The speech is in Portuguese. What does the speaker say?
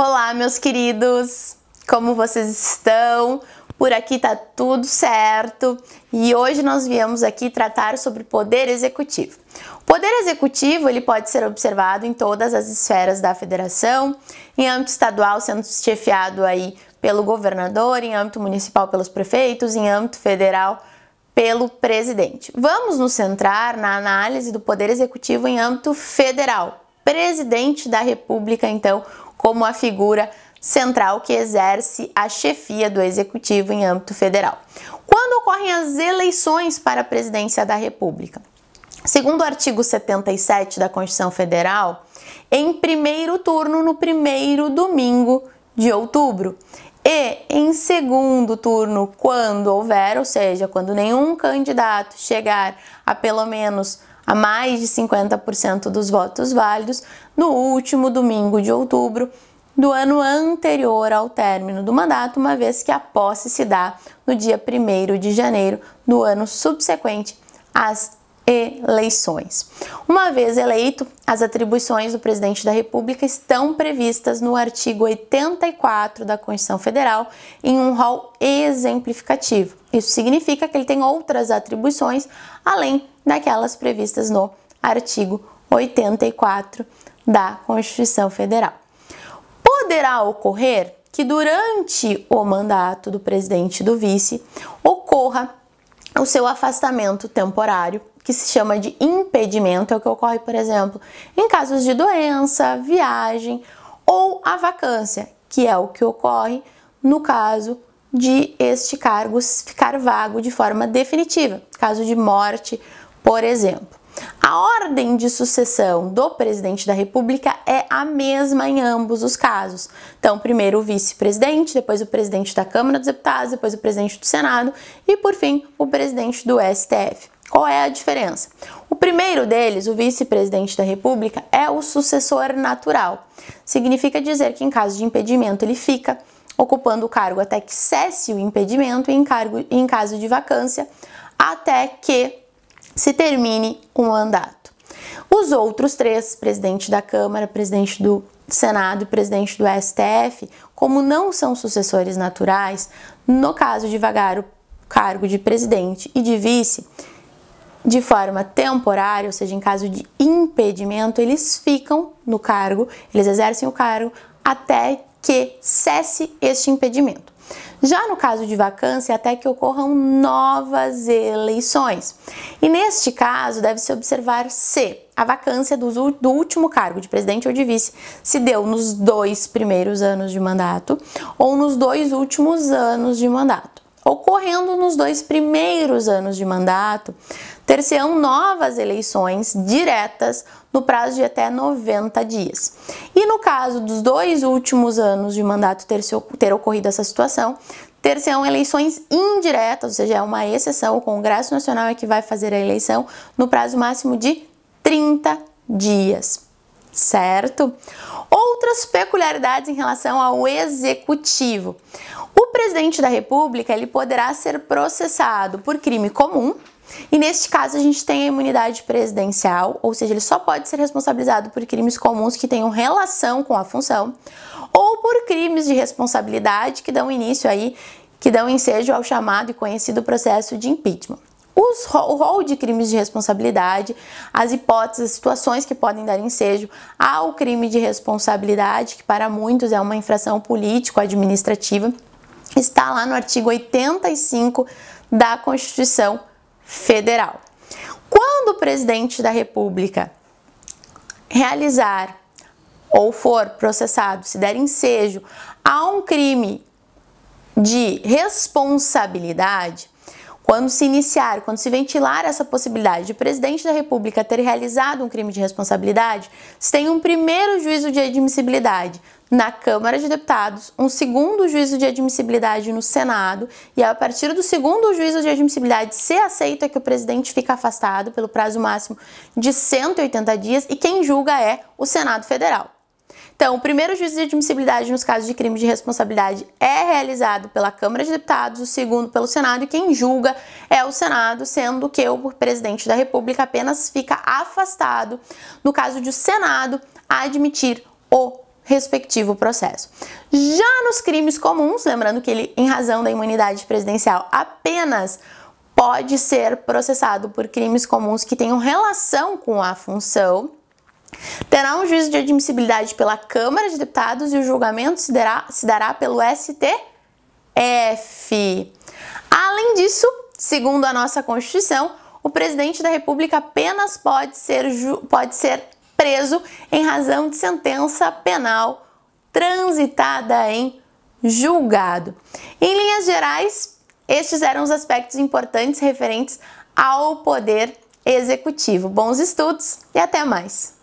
Olá, meus queridos! Como vocês estão? Por aqui tá tudo certo e hoje nós viemos aqui tratar sobre poder executivo. O poder executivo ele pode ser observado em todas as esferas da federação, em âmbito estadual sendo chefiado aí pelo governador, em âmbito municipal pelos prefeitos, em âmbito federal pelo presidente. Vamos nos centrar na análise do poder executivo em âmbito federal. Presidente da República, então, como a figura central que exerce a chefia do executivo em âmbito federal. Quando ocorrem as eleições para a presidência da República? Segundo o artigo 77 da Constituição Federal, em primeiro turno no primeiro domingo de outubro e em segundo turno quando houver, ou seja, quando nenhum candidato chegar a pelo menos a mais de 50% dos votos válidos no último domingo de outubro do ano anterior ao término do mandato, uma vez que a posse se dá no dia 1º de janeiro do ano subsequente às eleições. Uma vez eleito, as atribuições do presidente da República estão previstas no artigo 84 da Constituição Federal em um rol exemplificativo. Isso significa que ele tem outras atribuições além daquelas previstas no artigo 84 da Constituição Federal. Poderá ocorrer que durante o mandato do presidente e do vice ocorra o seu afastamento temporário, que se chama de impedimento, é o que ocorre, por exemplo, em casos de doença, viagem ou a vacância, que é o que ocorre no caso de este cargo ficar vago de forma definitiva, caso de morte, por exemplo. A ordem de sucessão do presidente da República é a mesma em ambos os casos. Então, primeiro o vice-presidente, depois o presidente da Câmara dos Deputados, depois o presidente do Senado e, por fim, o presidente do STF. Qual é a diferença? O primeiro deles, o vice-presidente da República, é o sucessor natural. Significa dizer que em caso de impedimento ele fica ocupando o cargo até que cesse o impedimento e em caso de vacância até que se termine o mandato. Os outros três, presidente da Câmara, presidente do Senado e presidente do STF, como não são sucessores naturais, no caso de vagar o cargo de presidente e de vice, de forma temporária, ou seja, em caso de impedimento, eles ficam no cargo, eles exercem o cargo até que cesse este impedimento. Já no caso de vacância, até que ocorram novas eleições. E neste caso, deve-se observar se a vacância do último cargo de presidente ou de vice se deu nos 2 primeiros anos de mandato ou nos 2 últimos anos de mandato. Ocorrendo nos 2 primeiros anos de mandato, ter-se-ão novas eleições diretas no prazo de até 90 dias. E no caso dos 2 últimos anos de mandato ter ocorrido essa situação, ter-se-ão eleições indiretas, ou seja, é uma exceção, o Congresso Nacional é que vai fazer a eleição no prazo máximo de 30 dias, certo? Outras peculiaridades em relação ao executivo. O presidente da República ele poderá ser processado por crime comum e neste caso a gente tem a imunidade presidencial, ou seja, ele só pode ser responsabilizado por crimes comuns que tenham relação com a função ou por crimes de responsabilidade que dão ensejo ao chamado e conhecido processo de impeachment. O rol de crimes de responsabilidade, as hipóteses, as situações que podem dar ensejo ao crime de responsabilidade, que para muitos é uma infração político-administrativa, está lá no artigo 85 da Constituição Federal. Quando o presidente da República realizar ou for processado, se der ensejo a um crime de responsabilidade, quando se ventilar essa possibilidade de o presidente da República ter realizado um crime de responsabilidade, se tem um primeiro juízo de admissibilidade na Câmara de Deputados, um segundo juízo de admissibilidade no Senado, e a partir do segundo juízo de admissibilidade se aceita que o presidente fica afastado pelo prazo máximo de 180 dias e quem julga é o Senado Federal. Então, o primeiro juízo de admissibilidade nos casos de crime de responsabilidade é realizado pela Câmara de Deputados, o segundo pelo Senado, e quem julga é o Senado, sendo que o presidente da República apenas fica afastado no caso de o Senado admitir o respectivo processo. Já nos crimes comuns, lembrando que ele, em razão da imunidade presidencial, apenas pode ser processado por crimes comuns que tenham relação com a função, terá um juízo de admissibilidade pela Câmara de Deputados e o julgamento se dará pelo STF. Além disso, segundo a nossa Constituição, o presidente da República apenas pode ser preso em razão de sentença penal transitada em julgado. Em linhas gerais, estes eram os aspectos importantes referentes ao poder executivo. Bons estudos e até mais!